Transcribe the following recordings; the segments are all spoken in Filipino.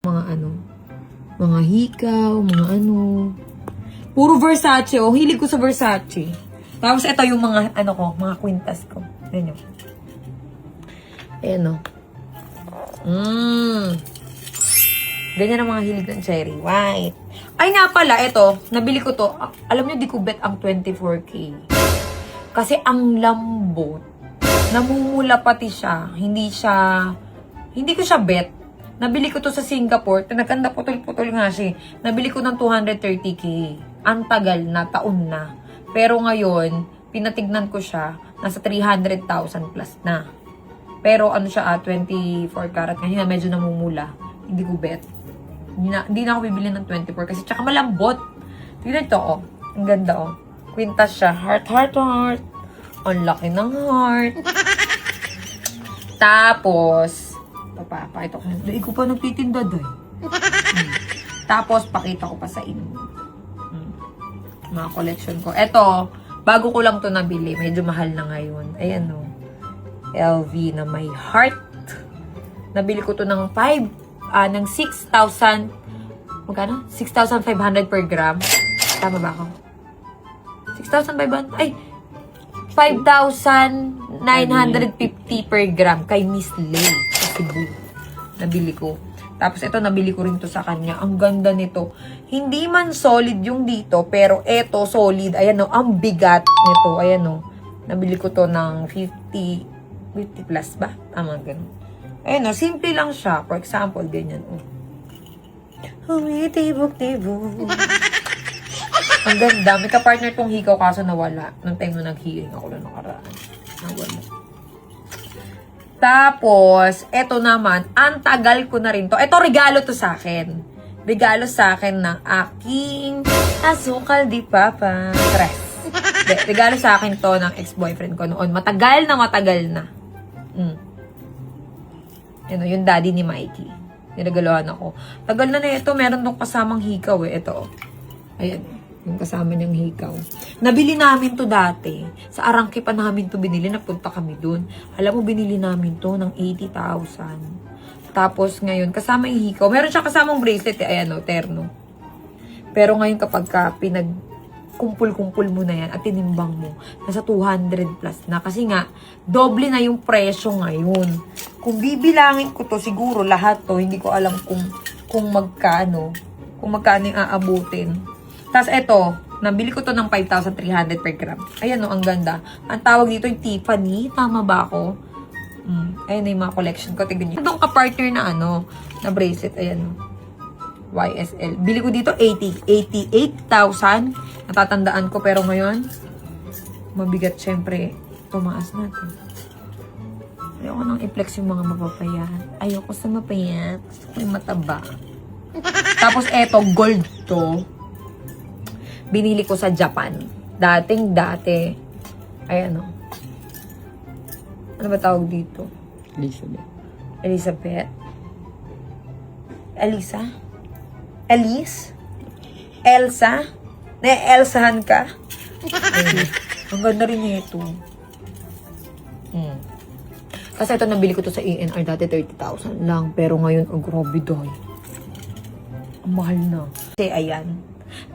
Mga ano, mga hikaw, mga ano. Puro Versace, oh. Hilig ko sa Versace. Tapos ito yung mga, ano ko, mga kwintas ko. Ayan yun. Ayan, oh. Ganyan ang mga hilig ng cherry white. Ay nga pala, ito, nabili ko to. Alam nyo, di ko bet ang 24K. Kasi ang lambot. Namumula pati siya. Hindi ko siya bet. Nabili ko to sa Singapore. Nagkanda putol-putol nga siya. Nabili ko ng 230K. Ang tagal na, taon na. Pero ngayon, pinatignan ko siya, nasa 300,000 plus na. Pero ano siya, 24 karat. Ngayon medyo namumula. Hindi ko bet. Hindi na ako bibili ng 24 kasi tsaka malambot. Tignan ito, oh. Ang ganda, oh. Quintas siya. Heart, heart, heart. Ang laki ng heart. Tapos, pakita ko. Hindi ko pa nagtitinda doon. Tapos, pakita ko pa sa inyo. Mga collection ko. Ito, bago ko lang to nabili. Medyo mahal na ngayon. Ayan, oh. LV na may heart. Nabili ko to ng 6,000. Magkano? 6,500 per gram. Tama ba ako? 6,500? Ay! 5,950 per gram kay Miss Lay sa Cebu. Nabili ko. Tapos ito, nabili ko rin to sa kanya. Ang ganda nito. Hindi man solid yung dito, pero ito solid. Ayan o, ang bigat nito. Ayan o. Nabili ko to ng 50 plus ba? Tama, ganun. Ayan o, simple lang siya. For example, ganyan o. Humitibok-tibok. Ang ganda. May ka-partner tong hikaw kaso nawala. Nung time na nag-healing ako na nakaraan. Nawala. Tapos, eto naman, ang tagal ko na rin to. Eto, regalo to sa akin. Regalo sa akin ng aking asukal di papa. Regalo sa akin to ng ex-boyfriend ko noon. Matagal na. Yan o, yung daddy ni Mikey. Niregalohan ako. Tagal na ito. Meron tong kasamang hikaw eh. Ito. Ayan. Yung kasama niyang hikaw. Nabili namin to dati. Sa Arangke pa namin to binili. Napunta kami dun. Alam mo, binili namin to ng 80,000. Tapos ngayon, kasama yung hikaw. Meron siya kasamang bracelet eh. Ayan o, terno. Pero ngayon kapag ka kumpul-kumpul mo na yan at tinimbang mo, nasa 200 plus na. Kasi nga, doble na yung presyo ngayon. Kung bibilangin ko to, siguro lahat to, hindi ko alam kung magkano yung aabutin. Tapos eto, nabili ko to ng 5,300 per gram. Ayan o, ang ganda. Ang tawag dito yung Tiffany. Tama ba ako? Ayan na yung mga collection ko. Tignan nyo. Itong ka-partner na na bracelet. Ayan o. YSL. Bili ko dito 88,000. Natatandaan ko. Pero ngayon, mabigat syempre. Tumaas na to. Ayoko nang i-flex yung mga mapapayat. Ayoko sa mapayat. Gusto ko yung mataba. Tapos eto, gold to. Binili ko sa Japan. Dating-dati. Ayan o. Ano ba tawag dito? Elizabeth? Elisa? Elise? Elsa? Na-Elsahan ka? Ang ganda rin nito. Kasi ito, nabili ko to sa ANR. Dati 30,000 lang. Pero ngayon, ang grabe doy. Ang mahal na. Kasi ayan.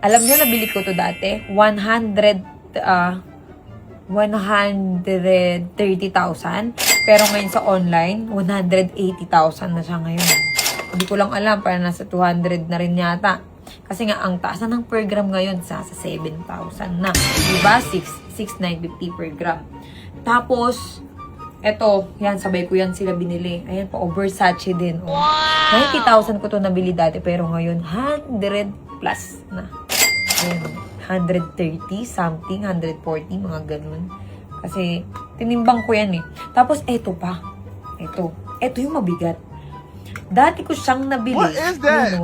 Alam nyo, nabili ko to dati. 130,000. Pero ngayon sa online, 180,000 na siya ngayon. Hindi ko lang alam, para nasa 200 na rin yata. Kasi nga, ang taas na ng per gram ngayon, sa 7,000 na. Diba? 6,950 per gram. Tapos, eto, yan, sabay ko yan sila binili. Ayan pa, Versace din. Oh. 90,000 ko to nabili dati, pero ngayon, 100 plus na. Ayan, 130 something, 140, mga ganun. Kasi, tinimbang ko yan eh. Tapos, eto pa. Eto yung mabigat. Dati ko siyang nabili. What is that?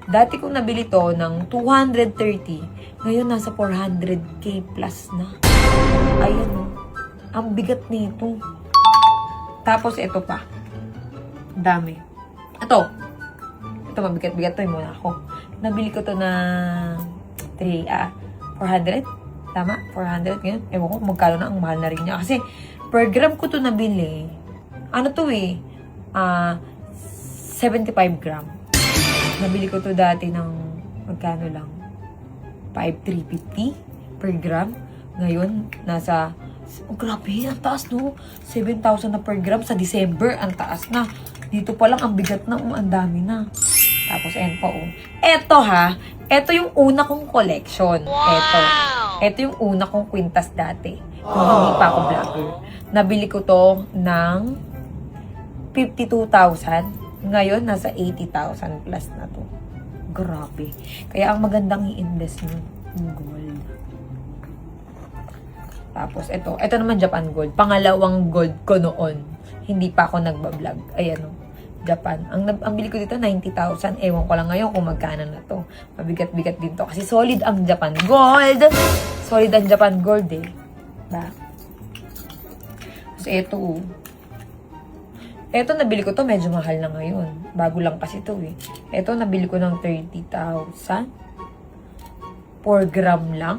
Dati kong nabili to ng 230. Ngayon, nasa 400k plus na. Ayan o. Ang bigat nito. Tapos, eto pa. Dami. Ito, mabigat-bigat to. Muna ako. Nabili ko to na 400. Tama? 400 ngayon. Ewan ko magkano na, ang mahal na rin niya. Kasi per gram ko to nabili. Ano to eh? 75 gram. Nabili ko to dati ng magkano lang? 5,350 per gram. Ngayon, nasa... Oh, grabe, ang taas no. 7,000 na per gram sa December. Ang taas na. Dito pa lang, ang bigat na. Ang dami na. Tapos, ayan pa oh. Eto ha. Eto yung una kong collection. Eto. Eto yung una kong kwintas dati. Kung hindi pa ako vlogger. Nabili ko to ng 52,000. Ngayon, nasa 80,000 plus na to. Grabe. Kaya ang magandang i-invest nyo, yung gold. Tapos, ito naman Japan gold. Pangalawang gold ko noon. Hindi pa ako nagbablog. Ayan o. Japan. Ang bili ko dito, 90,000. Ewan ko lang ngayon kung magkano na to. Mabigat-bigat din to. Kasi solid ang Japan gold. Solid ang Japan gold eh. Ba? Tapos, ito o. Ito, nabili ko to. Medyo mahal na ngayon. Bago lang kasi to eh. Ito, nabili ko ng 30,000. 4 gram lang.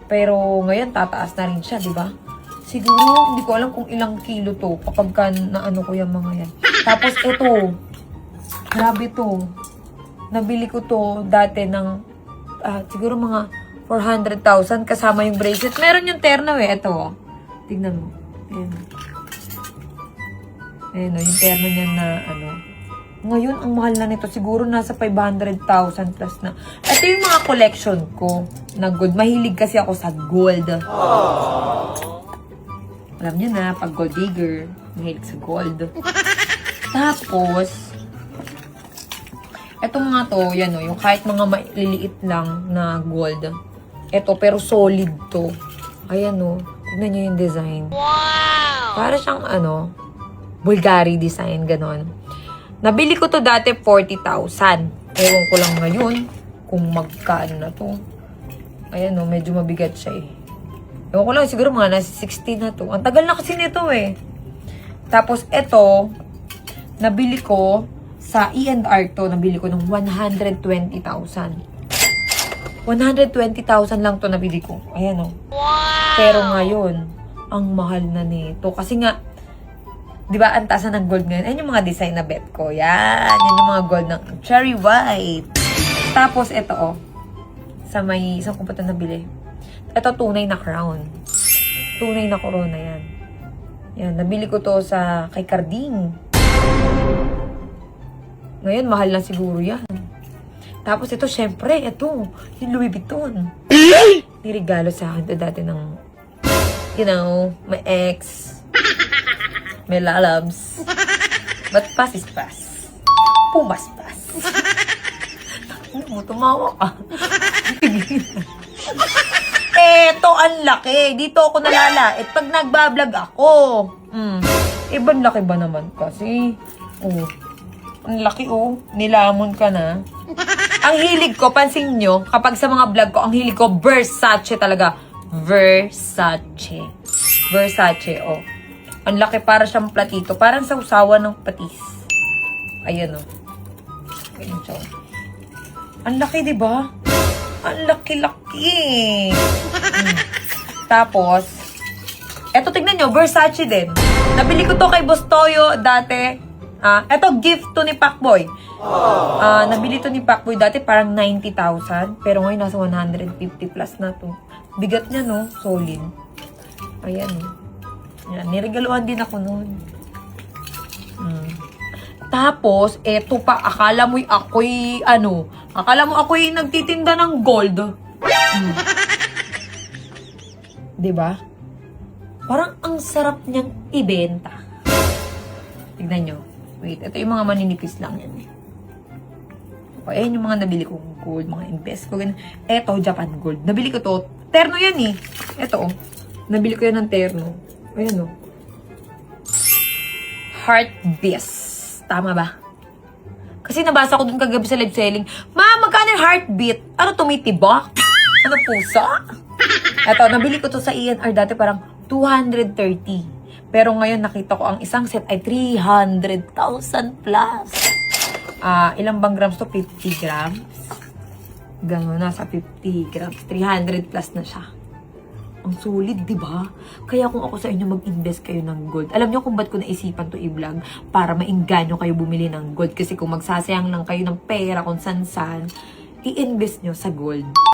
Pero ngayon, tataas na rin siya, di ba? Siguro, hindi ko alam kung ilang kilo to kapag ka naano ko yung mga yan. Tapos ito, grabe to. Nabili ko to dati ng, siguro mga 400,000 kasama yung bracelet. Meron yung terno eh. Ito, oh. Tignan mo. Ayan. Ayan, yung terno niya na, ngayon, ang mahal na nito. Siguro nasa 500,000 plus na. Ito yung mga collection ko na gold. Mahilig kasi ako sa gold. Alam niyo na, pag gold digger, mahilig sa gold. Tapos, ito mga to, yan o, yung kahit mga maliliit lang na gold. Ito, pero solid to. Ayan o, tignan niyo yung design. Wow! Para siyang, Bulgari design, ganon. Nabili ko to dati 40,000. Ewan ko lang ngayon kung magkano na to. Ayan o, medyo mabigat siya eh. Ewan ko lang, siguro mga nasa 60 na to. Ang tagal na kasi nito eh. Tapos ito, nabili ko sa E&R to, nabili ko ng 120,000. 120,000 lang to nabili ko. Ayan o. Wow! Pero ngayon, ang mahal na nito. Kasi nga, di ba, ang taas na ng gold ngayon. Ayan yung mga design na bet ko. Yan. Yan yung mga gold ng cherry white. Tapos, ito, oh. Saan ko pa ito nabili? Ito, tunay na crown. Tunay na corona, yan. Yan, nabili ko to kay Carding. Ngayon, mahal na siguro yan. Tapos, ito, syempre, ito. Yung Louis Vuitton. Nirigalo sa akin to dati ng, my ex. May lalabs. But pass is pass. Pumas-pass. Ano mo, tumawa ka. Eto, ang laki. Dito ako nalalait pag nagbablog ako. Ibang laki ba naman kasi? Oh. Ang laki oh. Nilamon ka na. Ang hilig ko, pansin nyo, kapag sa mga vlog ko, ang hilig ko, Versace talaga. Versace. Versace, oh. Ang laki, para siyang platito. Parang sausawan ng patis. Ayan o. Ganyan siya. Ang laki, diba? Ang laki-laki. Tapos, eto, tignan nyo, Versace din. Nabili ko to kay Bustoyo dati. Eto, gift to ni Pacboy. Nabili to ni Pacboy dati parang 90,000. Pero ngayon, nasa 150 plus na to. Bigat niya, no? Solid. Ayan, yan, niregaluhan din ako noon. Tapos, eto pa, akala mo ako'y nagtitinda ng gold. Diba? Parang ang sarap niyang ibenta. Tignan nyo. Wait, ito yung mga maninipis lang yan eh. Okay, ayan yung mga nabili kong gold, mga invest ko. Eto, Japan gold. Nabili ko to. Terno yan eh. Eto, nabili ko yan ng terno. Ayan o. Heartbeat. Tama ba? Kasi nabasa ko dun kagabi sa live selling. Ma, magkano yung heartbeat? Ano, tumitibok? Ano, pusa? Eto, nabili ko to sa E&R dati parang 230. Pero ngayon nakita ko ang isang set ay 300,000 plus. Ilang bang grams to? 50 grams. Gano'n, nasa 50 grams. 300 plus na siya. Ang solid, di ba? Kaya kung ako sa inyo, mag-invest kayo ng gold. Alam nyo kung ba't ko naisipan to i-vlog? Para maingganyo kayo bumili ng gold. Kasi kung magsasayang lang kayo ng pera kung san-san, i-invest nyo sa gold.